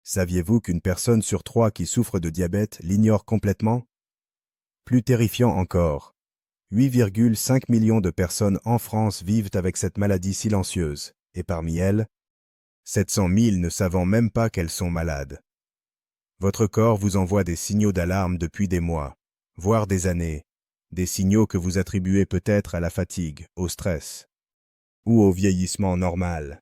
Saviez-vous qu'une personne sur 3 qui souffre de diabète l'ignore complètement? Plus terrifiant encore, 8,5 millions de personnes en France vivent avec cette maladie silencieuse, et parmi elles, 700 000 ne savant même pas qu'elles sont malades. Votre corps vous envoie des signaux d'alarme depuis des mois, voire des années, des signaux que vous attribuez peut-être à la fatigue, au stress, ou au vieillissement normal.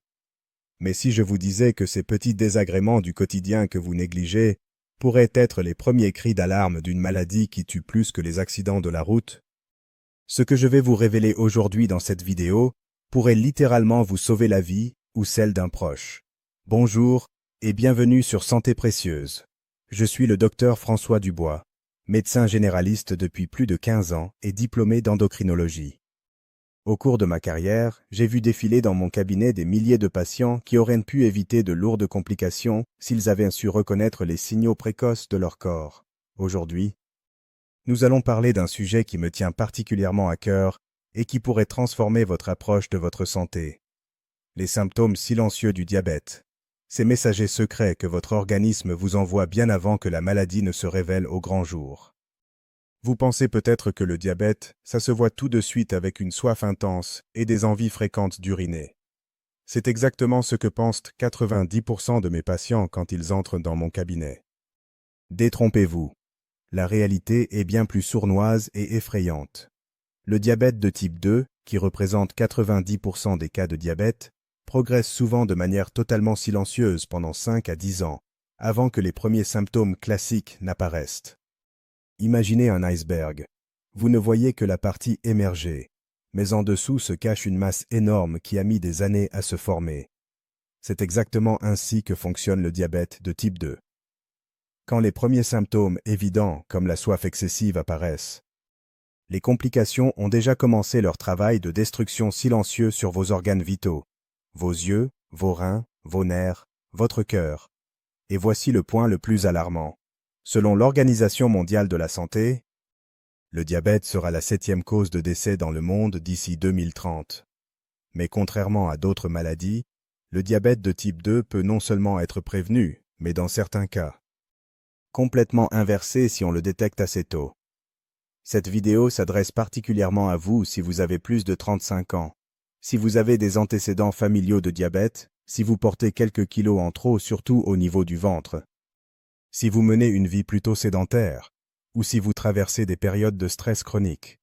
Mais si je vous disais que ces petits désagréments du quotidien que vous négligez pourraient être les premiers cris d'alarme d'une maladie qui tue plus que les accidents de la route? Ce que je vais vous révéler aujourd'hui dans cette vidéo pourrait littéralement vous sauver la vie ou celle d'un proche. Bonjour et bienvenue sur Santé Précieuse. Je suis le docteur François Dubois, médecin généraliste depuis plus de 15 ans et diplômé d'endocrinologie. Au cours de ma carrière, j'ai vu défiler dans mon cabinet des milliers de patients qui auraient pu éviter de lourdes complications s'ils avaient su reconnaître les signaux précoces de leur corps. Aujourd'hui, nous allons parler d'un sujet qui me tient particulièrement à cœur et qui pourrait transformer votre approche de votre santé. Les symptômes silencieux du diabète. Ces messagers secrets que votre organisme vous envoie bien avant que la maladie ne se révèle au grand jour. Vous pensez peut-être que le diabète, ça se voit tout de suite avec une soif intense et des envies fréquentes d'uriner. C'est exactement ce que pensent 90% de mes patients quand ils entrent dans mon cabinet. Détrompez-vous. La réalité est bien plus sournoise et effrayante. Le diabète de type 2, qui représente 90% des cas de diabète, progresse souvent de manière totalement silencieuse pendant 5 à 10 ans, avant que les premiers symptômes classiques n'apparaissent. Imaginez un iceberg. Vous ne voyez que la partie émergée, mais en dessous se cache une masse énorme qui a mis des années à se former. C'est exactement ainsi que fonctionne le diabète de type 2. Quand les premiers symptômes évidents, comme la soif excessive, apparaissent, les complications ont déjà commencé leur travail de destruction silencieux sur vos organes vitaux, vos yeux, vos reins, vos nerfs, votre cœur. Et voici le point le plus alarmant. Selon l'Organisation mondiale de la santé, le diabète sera la 7e cause de décès dans le monde d'ici 2030. Mais contrairement à d'autres maladies, le diabète de type 2 peut non seulement être prévenu, mais dans certains cas, complètement inversé si on le détecte assez tôt. Cette vidéo s'adresse particulièrement à vous si vous avez plus de 35 ans, si vous avez des antécédents familiaux de diabète, si vous portez quelques kilos en trop surtout au niveau du ventre, si vous menez une vie plutôt sédentaire, ou si vous traversez des périodes de stress chronique.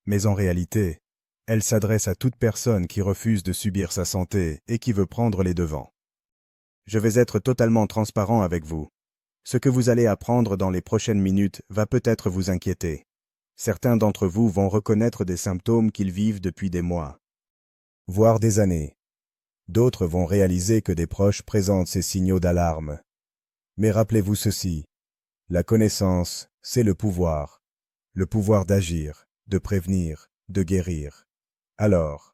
Mais en réalité, elle s'adresse à toute personne qui refuse de subir sa santé et qui veut prendre les devants. Je vais être totalement transparent avec vous. Ce que vous allez apprendre dans les prochaines minutes va peut-être vous inquiéter. Certains d'entre vous vont reconnaître des symptômes qu'ils vivent depuis des mois, voire des années. D'autres vont réaliser que des proches présentent ces signaux d'alarme. Mais rappelez-vous ceci, la connaissance, c'est le pouvoir d'agir, de prévenir, de guérir. Alors,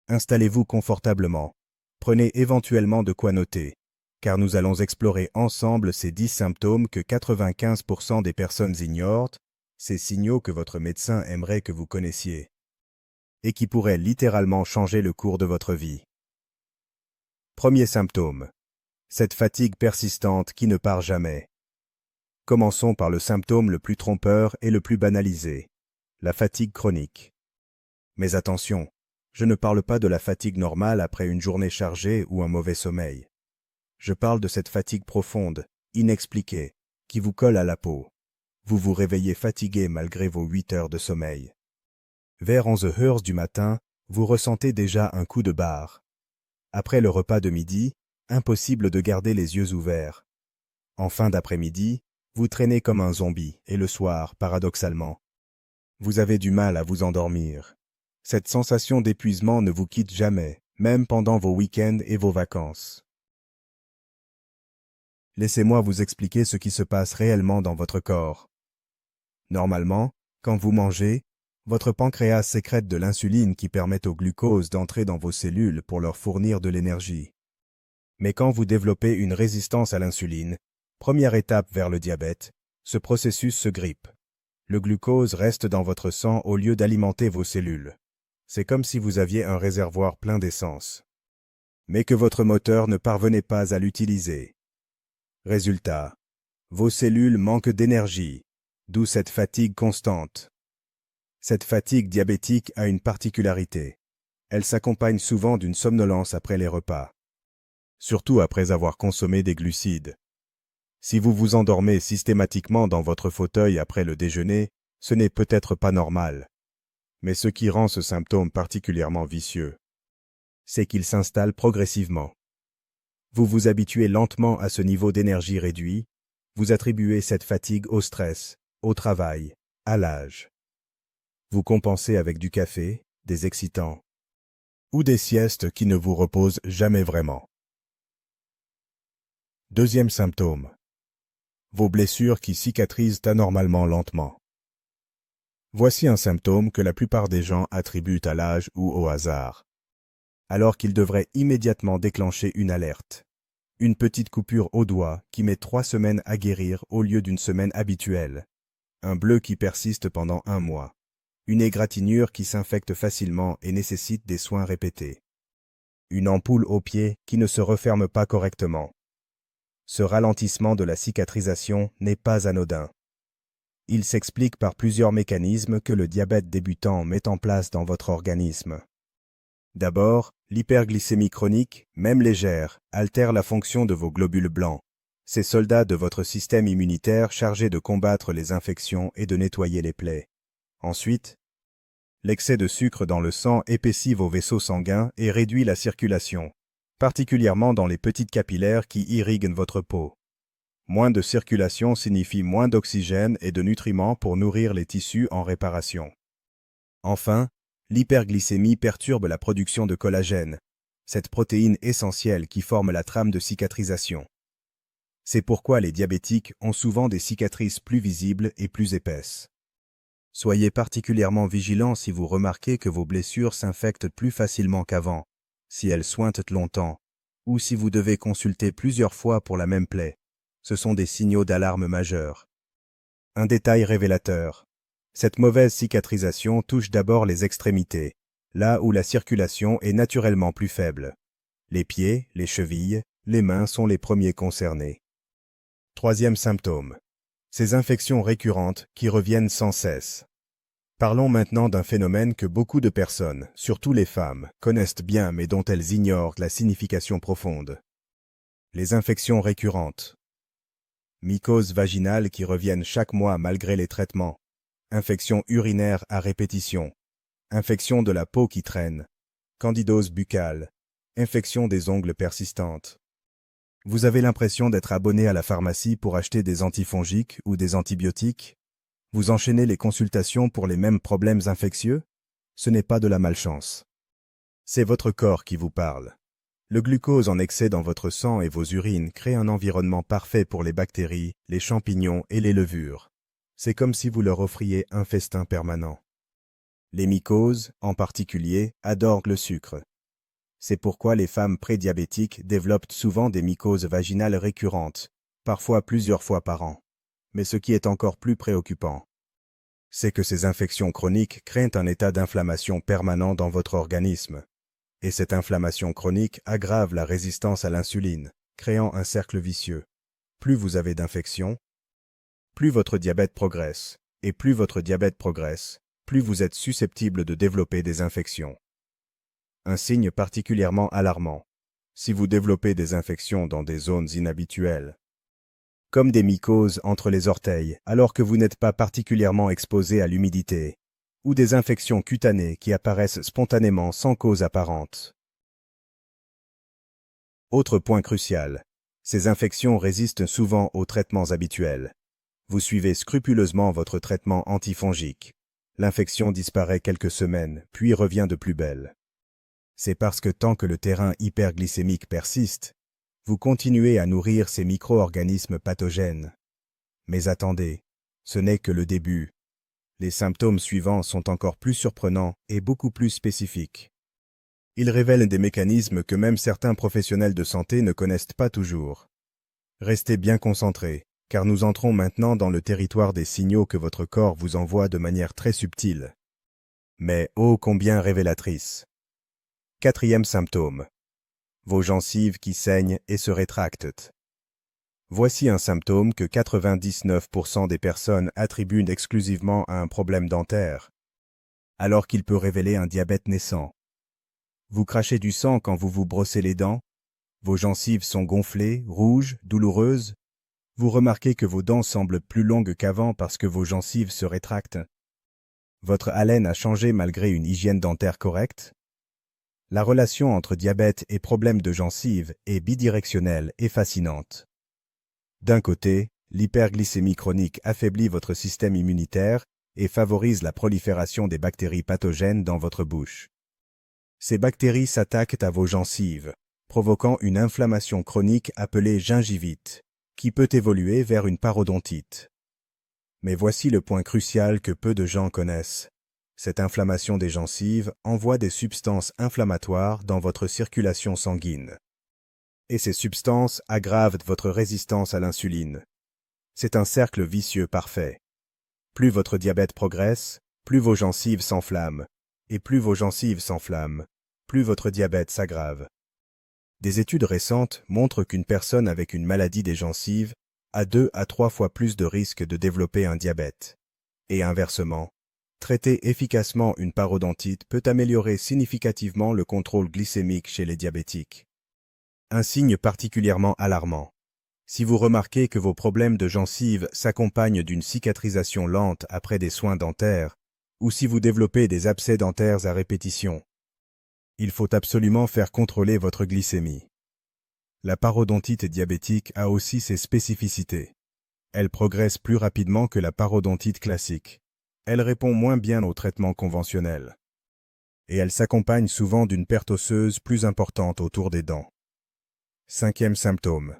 installez-vous confortablement, prenez éventuellement de quoi noter, car nous allons explorer ensemble ces 10 symptômes que 95% des personnes ignorent, ces signaux que votre médecin aimerait que vous connaissiez, et qui pourraient littéralement changer le cours de votre vie. Premier symptôme. Cette fatigue persistante qui ne part jamais. Commençons par le symptôme le plus trompeur et le plus banalisé, la fatigue chronique. Mais attention, je ne parle pas de la fatigue normale après une journée chargée ou un mauvais sommeil. Je parle de cette fatigue profonde, inexpliquée, qui vous colle à la peau. Vous vous réveillez fatigué malgré vos 8 heures de sommeil. Vers 11 heures du matin, vous ressentez déjà un coup de barre. Après le repas de midi, impossible de garder les yeux ouverts. En fin d'après-midi, vous traînez comme un zombie et le soir, paradoxalement, vous avez du mal à vous endormir. Cette sensation d'épuisement ne vous quitte jamais, même pendant vos week-ends et vos vacances. Laissez-moi vous expliquer ce qui se passe réellement dans votre corps. Normalement, quand vous mangez, votre pancréas sécrète de l'insuline qui permet au glucose d'entrer dans vos cellules pour leur fournir de l'énergie. Mais quand vous développez une résistance à l'insuline, première étape vers le diabète, ce processus se grippe. Le glucose reste dans votre sang au lieu d'alimenter vos cellules. C'est comme si vous aviez un réservoir plein d'essence, mais que votre moteur ne parvenait pas à l'utiliser. Résultat, vos cellules manquent d'énergie, d'où cette fatigue constante. Cette fatigue diabétique a une particularité. Elle s'accompagne souvent d'une somnolence après les repas, surtout après avoir consommé des glucides. Si vous vous endormez systématiquement dans votre fauteuil après le déjeuner, ce n'est peut-être pas normal. Mais ce qui rend ce symptôme particulièrement vicieux, c'est qu'il s'installe progressivement. Vous vous habituez lentement à ce niveau d'énergie réduit, vous attribuez cette fatigue au stress, au travail, à l'âge. Vous compensez avec du café, des excitants, ou des siestes qui ne vous reposent jamais vraiment. Deuxième symptôme. Vos blessures qui cicatrisent anormalement lentement. Voici un symptôme que la plupart des gens attribuent à l'âge ou au hasard, alors qu'ils devraient immédiatement déclencher une alerte. Une petite coupure au doigt qui met 3 semaines à guérir au lieu d'une semaine habituelle. Un bleu qui persiste pendant 1 mois. Une égratignure qui s'infecte facilement et nécessite des soins répétés. Une ampoule au pied qui ne se referme pas correctement. Ce ralentissement de la cicatrisation n'est pas anodin. Il s'explique par plusieurs mécanismes que le diabète débutant met en place dans votre organisme. D'abord, l'hyperglycémie chronique, même légère, altère la fonction de vos globules blancs, ces soldats de votre système immunitaire chargés de combattre les infections et de nettoyer les plaies. Ensuite, l'excès de sucre dans le sang épaissit vos vaisseaux sanguins et réduit la circulation, particulièrement dans les petites capillaires qui irriguent votre peau. Moins de circulation signifie moins d'oxygène et de nutriments pour nourrir les tissus en réparation. Enfin, l'hyperglycémie perturbe la production de collagène, cette protéine essentielle qui forme la trame de cicatrisation. C'est pourquoi les diabétiques ont souvent des cicatrices plus visibles et plus épaisses. Soyez particulièrement vigilants si vous remarquez que vos blessures s'infectent plus facilement qu'avant, si elles suintent longtemps, ou si vous devez consulter plusieurs fois pour la même plaie. Ce sont des signaux d'alarme majeurs. Un détail révélateur. Cette mauvaise cicatrisation touche d'abord les extrémités, là où la circulation est naturellement plus faible. Les pieds, les chevilles, les mains sont les premiers concernés. Troisième symptôme. Ces infections récurrentes qui reviennent sans cesse. Parlons maintenant d'un phénomène que beaucoup de personnes, surtout les femmes, connaissent bien mais dont elles ignorent la signification profonde. Les infections récurrentes. Mycoses vaginales qui reviennent chaque mois malgré les traitements. Infections urinaires à répétition. Infection de la peau qui traîne. Candidose buccale. Infection des ongles persistantes. Vous avez l'impression d'être abonné à la pharmacie pour acheter des antifongiques ou des antibiotiques? Vous enchaînez les consultations pour les mêmes problèmes infectieux? Ce n'est pas de la malchance. C'est votre corps qui vous parle. Le glucose en excès dans votre sang et vos urines crée un environnement parfait pour les bactéries, les champignons et les levures. C'est comme si vous leur offriez un festin permanent. Les mycoses, en particulier, adorent le sucre. C'est pourquoi les femmes prédiabétiques développent souvent des mycoses vaginales récurrentes, parfois plusieurs fois par an. Mais ce qui est encore plus préoccupant, c'est que ces infections chroniques créent un état d'inflammation permanent dans votre organisme. Et cette inflammation chronique aggrave la résistance à l'insuline, créant un cercle vicieux. Plus vous avez d'infections, plus votre diabète progresse, et plus votre diabète progresse, plus vous êtes susceptible de développer des infections. Un signe particulièrement alarmant, si vous développez des infections dans des zones inhabituelles, comme des mycoses entre les orteils alors que vous n'êtes pas particulièrement exposé à l'humidité, ou des infections cutanées qui apparaissent spontanément sans cause apparente. Autre point crucial, ces infections résistent souvent aux traitements habituels. Vous suivez scrupuleusement votre traitement antifongique. L'infection disparaît quelques semaines, puis revient de plus belle. C'est parce que tant que le terrain hyperglycémique persiste, vous continuez à nourrir ces micro-organismes pathogènes. Mais attendez, ce n'est que le début. Les symptômes suivants sont encore plus surprenants et beaucoup plus spécifiques. Ils révèlent des mécanismes que même certains professionnels de santé ne connaissent pas toujours. Restez bien concentrés, car nous entrons maintenant dans le territoire des signaux que votre corps vous envoie de manière très subtile. Mais ô combien révélatrice. Quatrième symptôme. Vos gencives qui saignent et se rétractent. Voici un symptôme que 99% des personnes attribuent exclusivement à un problème dentaire, alors qu'il peut révéler un diabète naissant. Vous crachez du sang quand vous vous brossez les dents, vos gencives sont gonflées, rouges, douloureuses, vous remarquez que vos dents semblent plus longues qu'avant parce que vos gencives se rétractent. Votre haleine a changé malgré une hygiène dentaire correcte. La relation entre diabète et problèmes de gencives est bidirectionnelle et fascinante. D'un côté, l'hyperglycémie chronique affaiblit votre système immunitaire et favorise la prolifération des bactéries pathogènes dans votre bouche. Ces bactéries s'attaquent à vos gencives, provoquant une inflammation chronique appelée gingivite, qui peut évoluer vers une parodontite. Mais voici le point crucial que peu de gens connaissent. Cette inflammation des gencives envoie des substances inflammatoires dans votre circulation sanguine. Et ces substances aggravent votre résistance à l'insuline. C'est un cercle vicieux parfait. Plus votre diabète progresse, plus vos gencives s'enflamment. Et plus vos gencives s'enflamment, plus votre diabète s'aggrave. Des études récentes montrent qu'une personne avec une maladie des gencives a 2 à 3 fois plus de risques de développer un diabète. Et inversement, traiter efficacement une parodontite peut améliorer significativement le contrôle glycémique chez les diabétiques. Un signe particulièrement alarmant. Si vous remarquez que vos problèmes de gencives s'accompagnent d'une cicatrisation lente après des soins dentaires, ou si vous développez des abcès dentaires à répétition, il faut absolument faire contrôler votre glycémie. La parodontite diabétique a aussi ses spécificités. Elle progresse plus rapidement que la parodontite classique. Elle répond moins bien aux traitements conventionnels. Et elle s'accompagne souvent d'une perte osseuse plus importante autour des dents. 5e symptôme.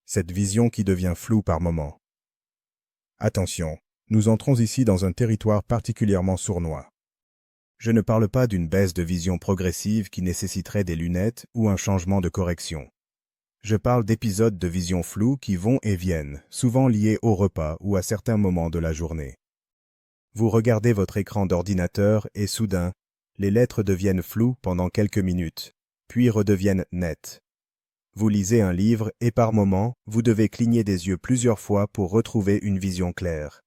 Cette vision qui devient floue par moments. Attention, nous entrons ici dans un territoire particulièrement sournois. Je ne parle pas d'une baisse de vision progressive qui nécessiterait des lunettes ou un changement de correction. Je parle d'épisodes de vision floue qui vont et viennent, souvent liés au repas ou à certains moments de la journée. Vous regardez votre écran d'ordinateur et soudain, les lettres deviennent floues pendant quelques minutes, puis redeviennent nettes. Vous lisez un livre et par moments, vous devez cligner des yeux plusieurs fois pour retrouver une vision claire.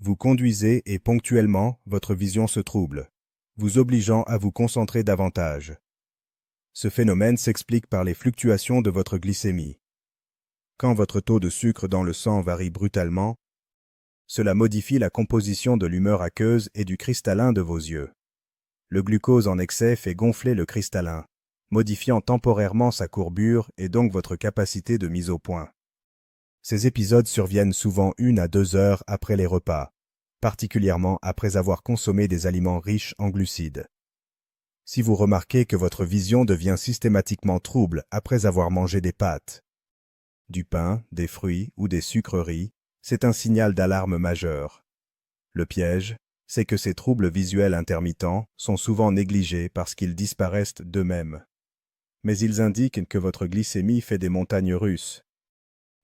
Vous conduisez et ponctuellement, votre vision se trouble, vous obligeant à vous concentrer davantage. Ce phénomène s'explique par les fluctuations de votre glycémie. Quand votre taux de sucre dans le sang varie brutalement, cela modifie la composition de l'humeur aqueuse et du cristallin de vos yeux. Le glucose en excès fait gonfler le cristallin, modifiant temporairement sa courbure et donc votre capacité de mise au point. Ces épisodes surviennent souvent 1 à 2 heures après les repas, particulièrement après avoir consommé des aliments riches en glucides. Si vous remarquez que votre vision devient systématiquement trouble après avoir mangé des pâtes, du pain, des fruits ou des sucreries, c'est un signal d'alarme majeur. Le piège, c'est que ces troubles visuels intermittents sont souvent négligés parce qu'ils disparaissent d'eux-mêmes. Mais ils indiquent que votre glycémie fait des montagnes russes,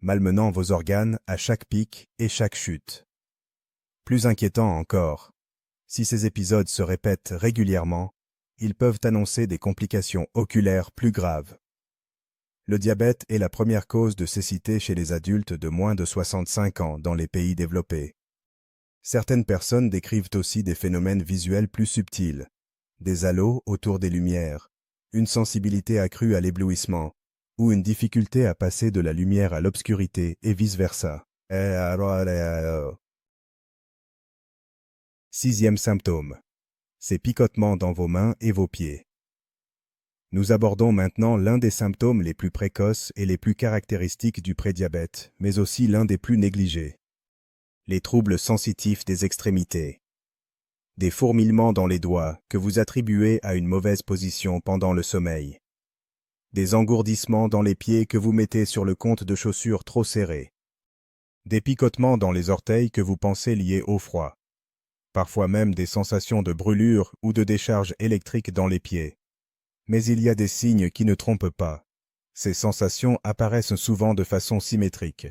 malmenant vos organes à chaque pic et chaque chute. Plus inquiétant encore, si ces épisodes se répètent régulièrement, ils peuvent annoncer des complications oculaires plus graves. Le diabète est la première cause de cécité chez les adultes de moins de 65 ans dans les pays développés. Certaines personnes décrivent aussi des phénomènes visuels plus subtils, des halos autour des lumières, une sensibilité accrue à l'éblouissement, ou une difficulté à passer de la lumière à l'obscurité et vice-versa. 6e symptôme. Ces picotements dans vos mains et vos pieds. Nous abordons maintenant l'un des symptômes les plus précoces et les plus caractéristiques du prédiabète, mais aussi l'un des plus négligés. Les troubles sensitifs des extrémités. Des fourmillements dans les doigts que vous attribuez à une mauvaise position pendant le sommeil. Des engourdissements dans les pieds que vous mettez sur le compte de chaussures trop serré. Des picotements dans les orteils que vous pensez liés au froid. Parfois même des sensations de brûlure ou de décharge électrique dans les pieds. Mais il y a des signes qui ne trompent pas. Ces sensations apparaissent souvent de façon symétrique.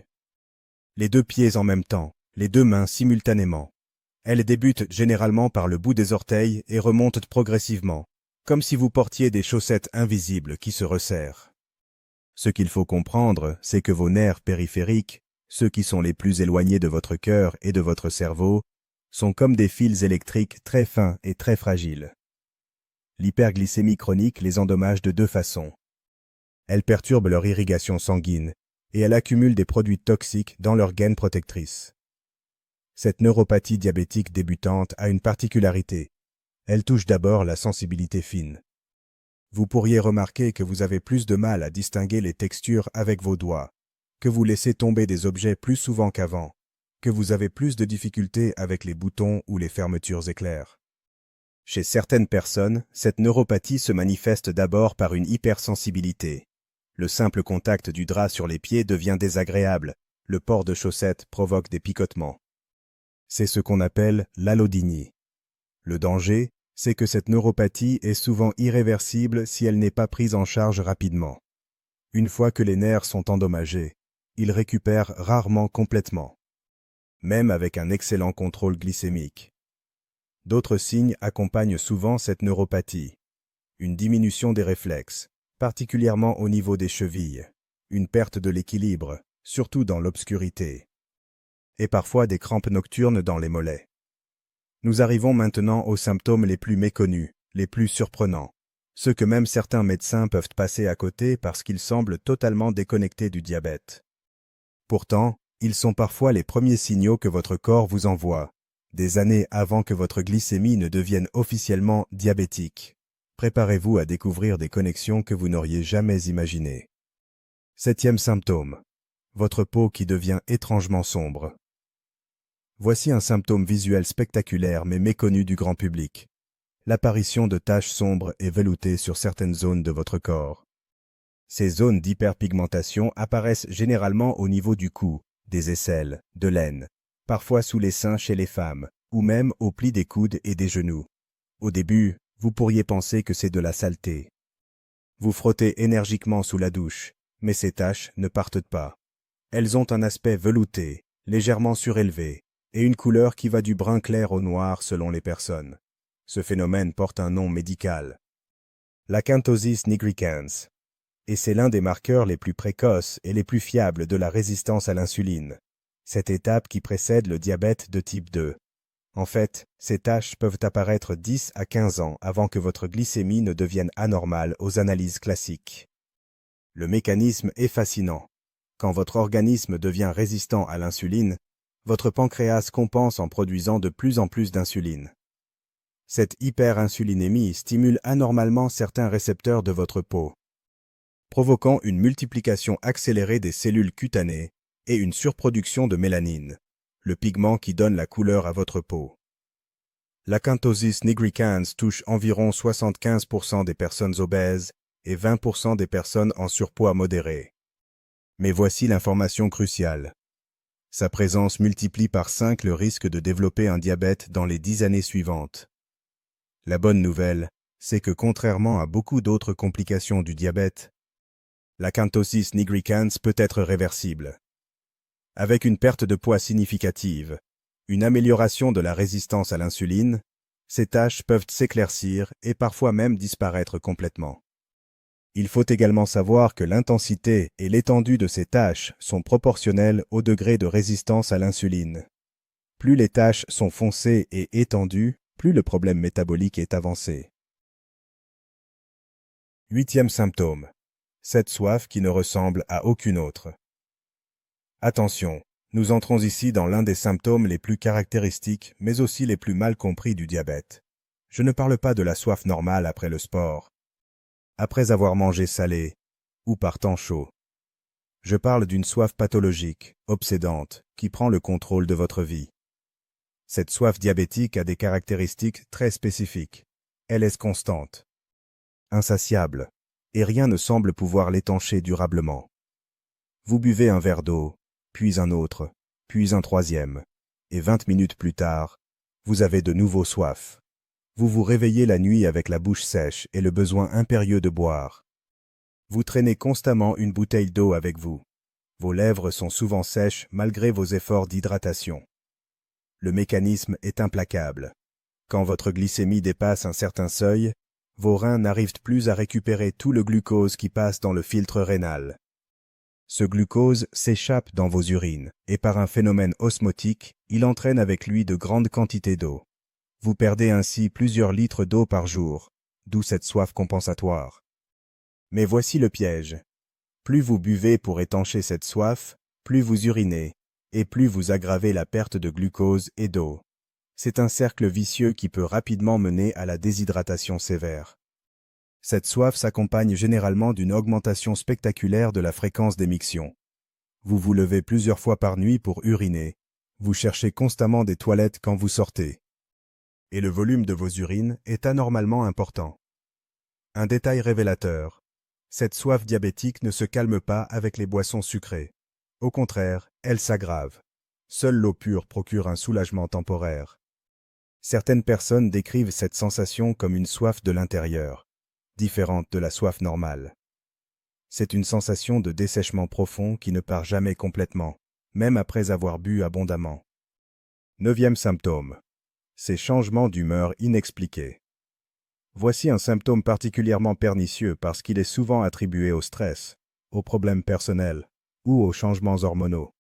Les 2 pieds en même temps, les 2 mains simultanément. Elles débutent généralement par le bout des orteils et remontent progressivement, comme si vous portiez des chaussettes invisibles qui se resserrent. Ce qu'il faut comprendre, c'est que vos nerfs périphériques, ceux qui sont les plus éloignés de votre cœur et de votre cerveau, sont comme des fils électriques très fins et très fragiles. L'hyperglycémie chronique les endommage de deux façons. Elle perturbe leur irrigation sanguine et elle accumule des produits toxiques dans leurs gaines protectrices. Cette neuropathie diabétique débutante a une particularité. Elle touche d'abord la sensibilité fine. Vous pourriez remarquer que vous avez plus de mal à distinguer les textures avec vos doigts, que vous laissez tomber des objets plus souvent qu'avant, que vous avez plus de difficultés avec les boutons ou les fermetures éclairs. Chez certaines personnes, cette neuropathie se manifeste d'abord par une hypersensibilité. Le simple contact du drap sur les pieds devient désagréable, le port de chaussettes provoque des picotements. C'est ce qu'on appelle l'allodynie. Le danger, c'est que cette neuropathie est souvent irréversible si elle n'est pas prise en charge rapidement. Une fois que les nerfs sont endommagés, ils récupèrent rarement complètement, même avec un excellent contrôle glycémique. D'autres signes accompagnent souvent cette neuropathie. Une diminution des réflexes, particulièrement au niveau des chevilles, une perte de l'équilibre, surtout dans l'obscurité, et parfois des crampes nocturnes dans les mollets. Nous arrivons maintenant aux symptômes les plus méconnus, les plus surprenants, ceux que même certains médecins peuvent passer à côté parce qu'ils semblent totalement déconnectés du diabète. Pourtant, ils sont parfois les premiers signaux que votre corps vous envoie, des années avant que votre glycémie ne devienne officiellement diabétique. Préparez-vous à découvrir des connexions que vous n'auriez jamais imaginées. 7e symptôme. Votre peau qui devient étrangement sombre. Voici un symptôme visuel spectaculaire mais méconnu du grand public. L'apparition de taches sombres et veloutées sur certaines zones de votre corps. Ces zones d'hyperpigmentation apparaissent généralement au niveau du cou, des aisselles, de l'aine, parfois sous les seins chez les femmes, ou même au pli des coudes et des genoux. Au début, vous pourriez penser que c'est de la saleté. Vous frottez énergiquement sous la douche, mais ces taches ne partent pas. Elles ont un aspect velouté, légèrement surélevé, et une couleur qui va du brun clair au noir selon les personnes. Ce phénomène porte un nom médical. L'acanthosis nigricans. Et c'est l'un des marqueurs les plus précoces et les plus fiables de la résistance à l'insuline, cette étape qui précède le diabète de type 2. En fait, ces taches peuvent apparaître 10 à 15 ans avant que votre glycémie ne devienne anormale aux analyses classiques. Le mécanisme est fascinant. Quand votre organisme devient résistant à l'insuline, votre pancréas compense en produisant de plus en plus d'insuline. Cette hyperinsulinémie stimule anormalement certains récepteurs de votre peau, provoquant une multiplication accélérée des cellules cutanées et une surproduction de mélanine, le pigment qui donne la couleur à votre peau. L'acanthosis nigricans touche environ 75% des personnes obèses et 20% des personnes en surpoids modéré. Mais voici l'information cruciale. Sa présence multiplie par 5 le risque de développer un diabète dans les 10 années suivantes. La bonne nouvelle, c'est que contrairement à beaucoup d'autres complications du diabète, l'acanthosis nigricans peut être réversible. Avec une perte de poids significative, une amélioration de la résistance à l'insuline, ces taches peuvent s'éclaircir et parfois même disparaître complètement. Il faut également savoir que l'intensité et l'étendue de ces taches sont proportionnelles au degré de résistance à l'insuline. Plus les taches sont foncées et étendues, plus le problème métabolique est avancé. 8e symptôme. Cette soif qui ne ressemble à aucune autre. Attention, nous entrons ici dans l'un des symptômes les plus caractéristiques, mais aussi les plus mal compris du diabète. Je ne parle pas de la soif normale après le sport, après avoir mangé salé, ou par temps chaud. Je parle d'une soif pathologique, obsédante, qui prend le contrôle de votre vie. Cette soif diabétique a des caractéristiques très spécifiques. Elle est constante, insatiable, et rien ne semble pouvoir l'étancher durablement. Vous buvez un verre d'eau, puis un autre, puis un troisième, et 20 minutes plus tard, vous avez de nouveau soif. Vous vous réveillez la nuit avec la bouche sèche et le besoin impérieux de boire. Vous traînez constamment une bouteille d'eau avec vous. Vos lèvres sont souvent sèches malgré vos efforts d'hydratation. Le mécanisme est implacable. Quand votre glycémie dépasse un certain seuil, vos reins n'arrivent plus à récupérer tout le glucose qui passe dans le filtre rénal, Ce glucose s'échappe dans vos urines, et par un phénomène osmotique, il entraîne avec lui de grandes quantités d'eau. Vous perdez ainsi plusieurs litres d'eau par jour, d'où cette soif compensatoire. Mais voici le piège. Plus vous buvez pour étancher cette soif, plus vous urinez, et plus vous aggravez la perte de glucose et d'eau. C'est un cercle vicieux qui peut rapidement mener à la déshydratation sévère. Cette soif s'accompagne généralement d'une augmentation spectaculaire de la fréquence d'émiction. Vous vous levez plusieurs fois par nuit pour uriner. Vous cherchez constamment des toilettes quand vous sortez. Et le volume de vos urines est anormalement important. Un détail révélateur. Cette soif diabétique ne se calme pas avec les boissons sucrées. Au contraire, elle s'aggrave. Seule l'eau pure procure un soulagement temporaire. Certaines personnes décrivent cette sensation comme une soif de l'intérieur, différente de la soif normale. C'est une sensation de dessèchement profond qui ne part jamais complètement, même après avoir bu abondamment. 9e symptôme. Ces changements d'humeur inexpliqués. Voici un symptôme particulièrement pernicieux parce qu'il est souvent attribué au stress, aux problèmes personnels ou aux changements hormonaux.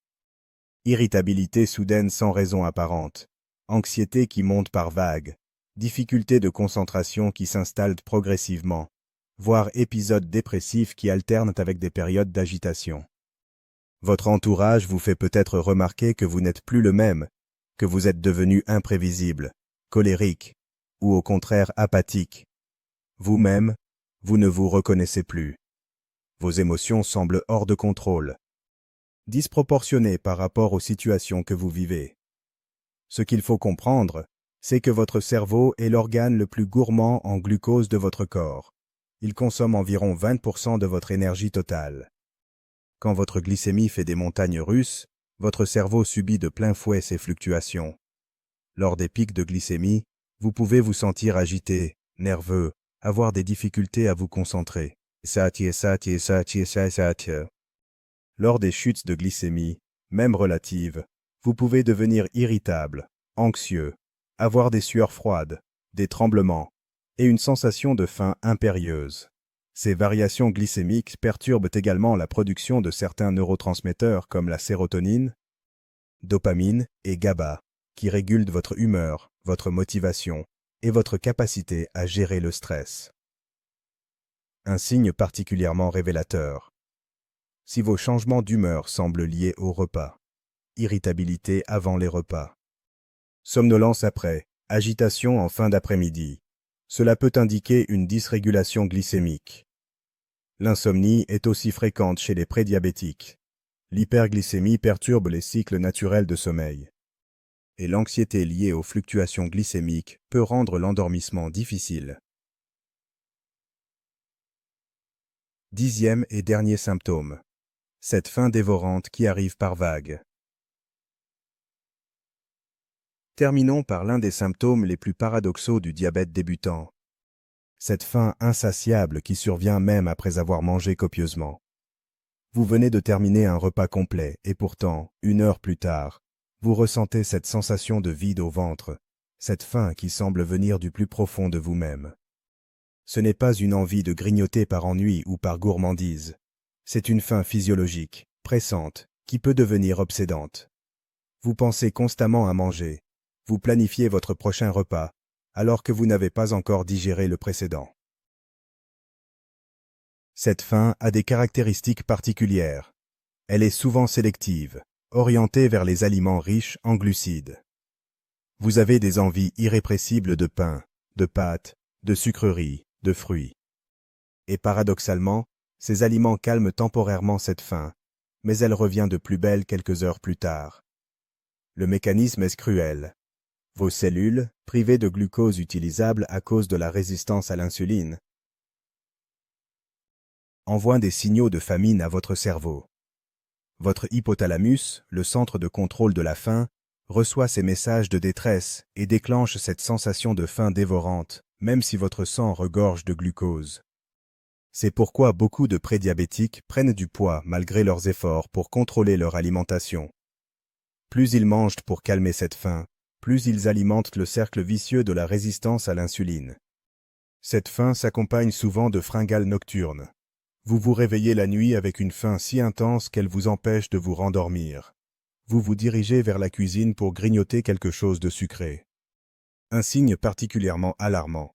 Irritabilité soudaine sans raison apparente, anxiété qui monte par vagues, difficultés de concentration qui s'installent progressivement, voire épisodes dépressifs qui alternent avec des périodes d'agitation. Votre entourage vous fait peut-être remarquer que vous n'êtes plus le même, que vous êtes devenu imprévisible, colérique, ou au contraire apathique. Vous-même, vous ne vous reconnaissez plus. Vos émotions semblent hors de contrôle, disproportionnées par rapport aux situations que vous vivez. Ce qu'il faut comprendre, c'est que votre cerveau est l'organe le plus gourmand en glucose de votre corps. Il consomme environ 20% de votre énergie totale. Quand votre glycémie fait des montagnes russes, votre cerveau subit de plein fouet ces fluctuations. Lors des pics de glycémie, vous pouvez vous sentir agité, nerveux, avoir des difficultés à vous concentrer. Lors des chutes de glycémie, même relatives, vous pouvez devenir irritable, anxieux, avoir des sueurs froides, des tremblements et une sensation de faim impérieuse. Ces variations glycémiques perturbent également la production de certains neurotransmetteurs comme la sérotonine, dopamine et GABA, qui régulent votre humeur, votre motivation et votre capacité à gérer le stress. Un signe particulièrement révélateur. Si vos changements d'humeur semblent liés au repas, irritabilité avant les repas, somnolence après, agitation en fin d'après-midi, cela peut indiquer une dysrégulation glycémique. L'insomnie est aussi fréquente chez les prédiabétiques. L'hyperglycémie perturbe les cycles naturels de sommeil. Et l'anxiété liée aux fluctuations glycémiques peut rendre l'endormissement difficile. 10e et dernier symptôme. Cette faim dévorante qui arrive par vagues. Terminons par l'un des symptômes les plus paradoxaux du diabète débutant. Cette faim insatiable qui survient même après avoir mangé copieusement. Vous venez de terminer un repas complet et pourtant, 1 heure plus tard, vous ressentez cette sensation de vide au ventre, cette faim qui semble venir du plus profond de vous-même. Ce n'est pas une envie de grignoter par ennui ou par gourmandise. C'est une faim physiologique, pressante, qui peut devenir obsédante. Vous pensez constamment à manger. Vous planifiez votre prochain repas, alors que vous n'avez pas encore digéré le précédent. Cette faim a des caractéristiques particulières. Elle est souvent sélective, orientée vers les aliments riches en glucides. Vous avez des envies irrépressibles de pain, de pâtes, de sucreries, de fruits. Et paradoxalement, ces aliments calment temporairement cette faim, mais elle revient de plus belle quelques heures plus tard. Le mécanisme est cruel. Vos cellules, privées de glucose utilisable à cause de la résistance à l'insuline, envoient des signaux de famine à votre cerveau. Votre hypothalamus, le centre de contrôle de la faim, reçoit ces messages de détresse et déclenche cette sensation de faim dévorante, même si votre sang regorge de glucose. C'est pourquoi beaucoup de prédiabétiques prennent du poids malgré leurs efforts pour contrôler leur alimentation. Plus ils mangent pour calmer cette faim, plus ils alimentent le cercle vicieux de la résistance à l'insuline. Cette faim s'accompagne souvent de fringales nocturnes. Vous vous réveillez la nuit avec une faim si intense qu'elle vous empêche de vous rendormir. Vous vous dirigez vers la cuisine pour grignoter quelque chose de sucré. Un signe particulièrement alarmant.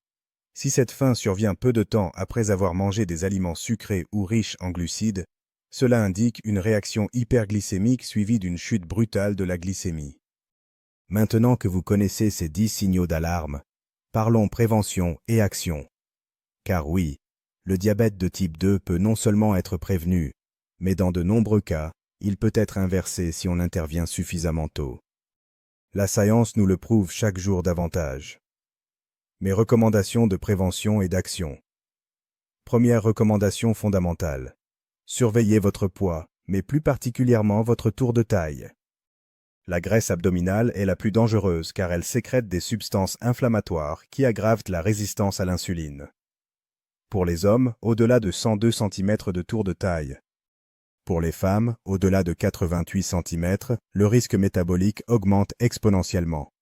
Si cette faim survient peu de temps après avoir mangé des aliments sucrés ou riches en glucides, cela indique une réaction hyperglycémique suivie d'une chute brutale de la glycémie. Maintenant que vous connaissez ces 10 signaux d'alarme, parlons prévention et action. Car oui, le diabète de type 2 peut non seulement être prévenu, mais dans de nombreux cas, il peut être inversé si on intervient suffisamment tôt. La science nous le prouve chaque jour davantage. Mes recommandations de prévention et d'action. Première recommandation fondamentale. Surveillez votre poids, mais plus particulièrement votre tour de taille. La graisse abdominale est la plus dangereuse car elle sécrète des substances inflammatoires qui aggravent la résistance à l'insuline. Pour les hommes, au-delà de 102 cm de tour de taille. Pour les femmes, au-delà de 88 cm, le risque métabolique augmente exponentiellement.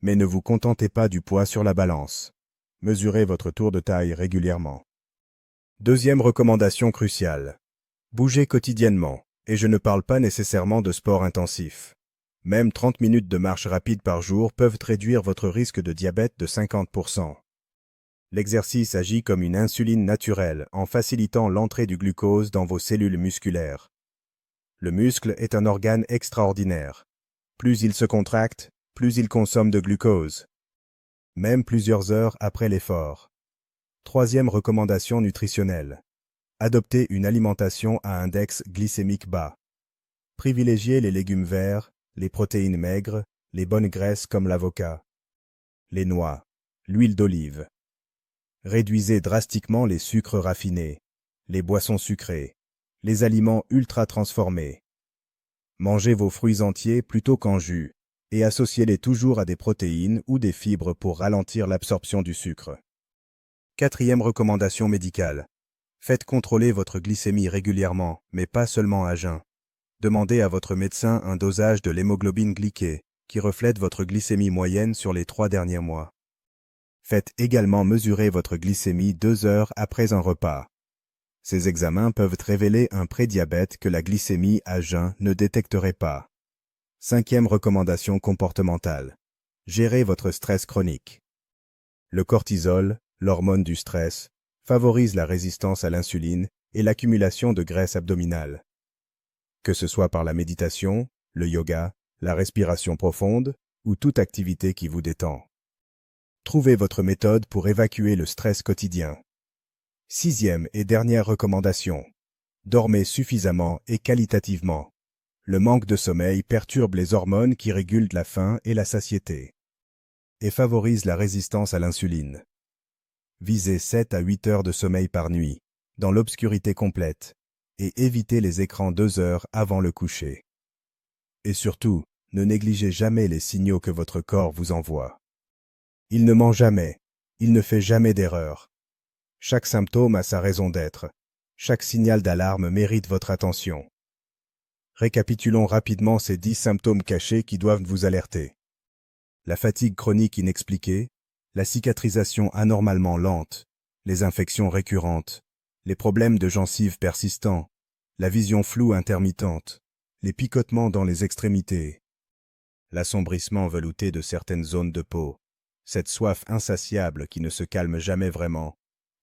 Mais ne vous contentez pas du poids sur la balance. Mesurez votre tour de taille régulièrement. Deuxième recommandation cruciale. Bougez quotidiennement, et je ne parle pas nécessairement de sport intensif. Même 30 minutes de marche rapide par jour peuvent réduire votre risque de diabète de 50%. L'exercice agit comme une insuline naturelle en facilitant l'entrée du glucose dans vos cellules musculaires. Le muscle est un organe extraordinaire. Plus il se contracte, plus il consomme de glucose. Même plusieurs heures après l'effort. Troisième recommandation nutritionnelle. Adoptez une alimentation à index glycémique bas. Privilégiez les légumes verts, les protéines maigres, les bonnes graisses comme l'avocat, les noix, l'huile d'olive. Réduisez drastiquement les sucres raffinés, les boissons sucrées, les aliments ultra transformés. Mangez vos fruits entiers plutôt qu'en jus et associez-les toujours à des protéines ou des fibres pour ralentir l'absorption du sucre. Quatrième recommandation médicale. Faites contrôler votre glycémie régulièrement, mais pas seulement à jeun. Demandez à votre médecin un dosage de l'hémoglobine glyquée qui reflète votre glycémie moyenne sur les 3 derniers mois. Faites également mesurer votre glycémie 2 heures après un repas. Ces examens peuvent révéler un prédiabète que la glycémie à jeun ne détecterait pas. Cinquième recommandation comportementale. Gérez votre stress chronique. Le cortisol, l'hormone du stress, favorise la résistance à l'insuline et l'accumulation de graisse abdominale. Que ce soit par la méditation, le yoga, la respiration profonde ou toute activité qui vous détend. Trouvez votre méthode pour évacuer le stress quotidien. Sixième et dernière recommandation. Dormez suffisamment et qualitativement. Le manque de sommeil perturbe les hormones qui régulent la faim et la satiété et favorise la résistance à l'insuline. Visez 7 à 8 heures de sommeil par nuit, dans l'obscurité complète, et évitez les écrans 2 heures avant le coucher. Et surtout, ne négligez jamais les signaux que votre corps vous envoie. Il ne ment jamais, il ne fait jamais d'erreur. Chaque symptôme a sa raison d'être. Chaque signal d'alarme mérite votre attention. Récapitulons rapidement ces 10 symptômes cachés qui doivent vous alerter. La fatigue chronique inexpliquée, la cicatrisation anormalement lente, les infections récurrentes, les problèmes de gencives persistants, la vision floue intermittente, les picotements dans les extrémités, l'assombrissement velouté de certaines zones de peau, cette soif insatiable qui ne se calme jamais vraiment,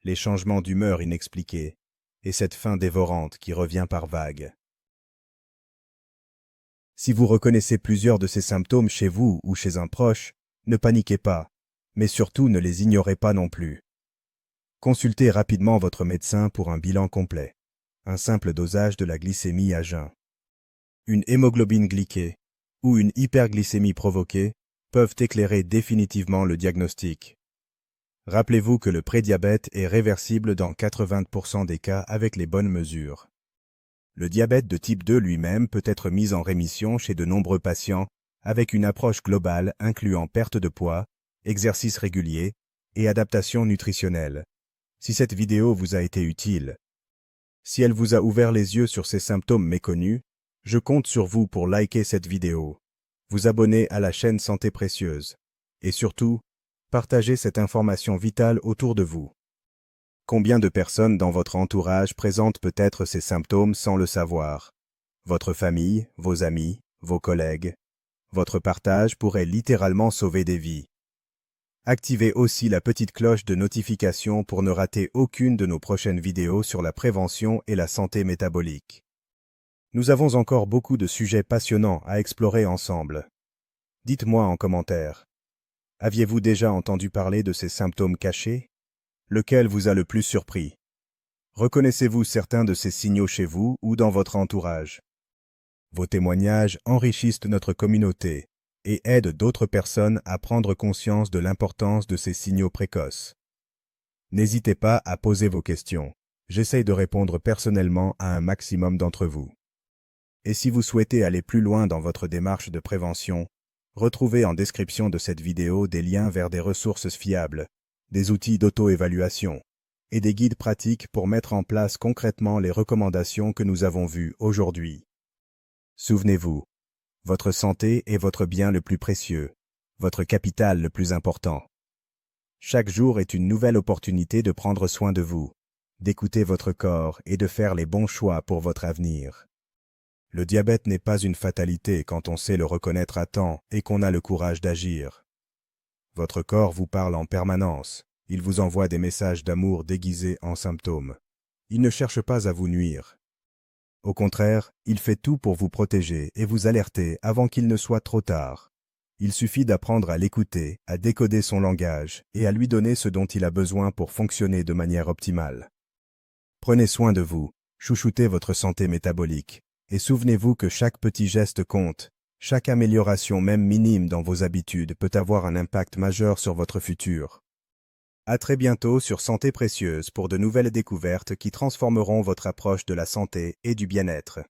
les changements d'humeur inexpliqués, et cette faim dévorante qui revient par vagues. Si vous reconnaissez plusieurs de ces symptômes chez vous ou chez un proche, ne paniquez pas, mais surtout ne les ignorez pas non plus. Consultez rapidement votre médecin pour un bilan complet. Un simple dosage de la glycémie à jeun. Une hémoglobine glyquée ou une hyperglycémie provoquée peuvent éclairer définitivement le diagnostic. Rappelez-vous que le prédiabète est réversible dans 80% des cas avec les bonnes mesures. Le diabète de type 2 lui-même peut être mis en rémission chez de nombreux patients avec une approche globale incluant perte de poids, exercice régulier et adaptation nutritionnelle. Si cette vidéo vous a été utile, si elle vous a ouvert les yeux sur ces symptômes méconnus, je compte sur vous pour liker cette vidéo, vous abonner à la chaîne Santé Précieuse et surtout, partager cette information vitale autour de vous. Combien de personnes dans votre entourage présentent peut-être ces symptômes sans le savoir? Votre famille, vos amis, vos collègues. Votre partage pourrait littéralement sauver des vies. Activez aussi la petite cloche de notification pour ne rater aucune de nos prochaines vidéos sur la prévention et la santé métabolique. Nous avons encore beaucoup de sujets passionnants à explorer ensemble. Dites-moi en commentaire. Aviez-vous déjà entendu parler de ces symptômes cachés? Lequel vous a le plus surpris? Reconnaissez-vous certains de ces signaux chez vous ou dans votre entourage? Vos témoignages enrichissent notre communauté et aident d'autres personnes à prendre conscience de l'importance de ces signaux précoces. N'hésitez pas à poser vos questions. J'essaye de répondre personnellement à un maximum d'entre vous. Et si vous souhaitez aller plus loin dans votre démarche de prévention, retrouvez en description de cette vidéo des liens vers des ressources fiables, des outils d'auto-évaluation et des guides pratiques pour mettre en place concrètement les recommandations que nous avons vues aujourd'hui. Souvenez-vous, votre santé est votre bien le plus précieux, votre capital le plus important. Chaque jour est une nouvelle opportunité de prendre soin de vous, d'écouter votre corps et de faire les bons choix pour votre avenir. Le diabète n'est pas une fatalité quand on sait le reconnaître à temps et qu'on a le courage d'agir. Votre corps vous parle en permanence, il vous envoie des messages d'amour déguisés en symptômes. Il ne cherche pas à vous nuire. Au contraire, il fait tout pour vous protéger et vous alerter avant qu'il ne soit trop tard. Il suffit d'apprendre à l'écouter, à décoder son langage et à lui donner ce dont il a besoin pour fonctionner de manière optimale. Prenez soin de vous, chouchoutez votre santé métabolique et souvenez-vous que chaque petit geste compte. Chaque amélioration, même minime dans vos habitudes, peut avoir un impact majeur sur votre futur. À très bientôt sur Santé Précieuse pour de nouvelles découvertes qui transformeront votre approche de la santé et du bien-être.